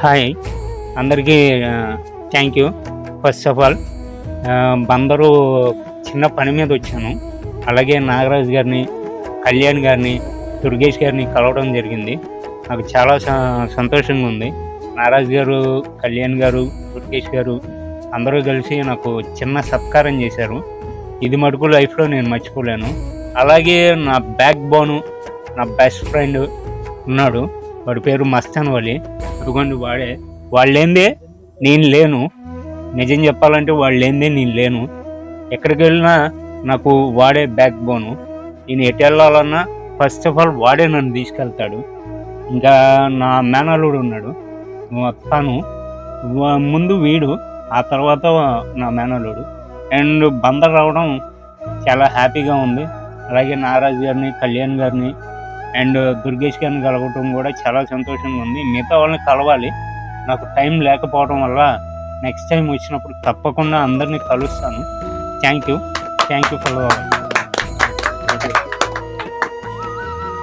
Hi అందరికీ thank you. First of all Bandar చిన్న పని మీద వచ్చాను. అలాగే నాగరాజు గారిని, కళ్యాణ్ గారిని, దుర్గేష్ గారిని కలవడం జరిగింది. నాకు చాలా సంతోషంగా ఉంది. నాగరాజు గారు, కళ్యాణ్ గారు, దుర్గేష్ గారు అందరూ కలిసి నాకు చిన్న సత్కారం చేశారు. ఇది మటుకు లైఫ్లో నేను మర్చిపోలేను. అలాగే నా బ్యాక్ బోను, నా బెస్ట్ ఫ్రెండ్ ఉన్నాడు. వాడి పేరు మస్తాన్ వలి. అదిగోండి వాడే. వాళ్ళేందే నేను లేను. నిజం చెప్పాలంటే వాళ్ళేందే నేను లేను. ఎక్కడికి వెళ్ళినా నాకు వాడే బ్యాక్ బోను. నేను ఎటు వెళ్ళాలన్నా ఫస్ట్ ఆఫ్ ఆల్ వాడే నన్ను తీసుకెళ్తాడు. ఇంకా నా మేనల్లుడు ఉన్నాడు, తను ముందు వీడు, ఆ తర్వాత నా మేనల్లుడు. అండ్ బందర్ రావడం చాలా హ్యాపీగా ఉంది. అలాగే నాగరాజు గారిని, కళ్యాణ్ గారిని అండ్ దుర్గేష్ గారిని కలవటం కూడా చాలా సంతోషంగా ఉంది. మిగతా వాళ్ళని కలవాలి, నాకు టైం లేకపోవడం వల్ల నెక్స్ట్ టైం వచ్చినప్పుడు తప్పకుండా అందరినీ కలుస్తాను. Thank you for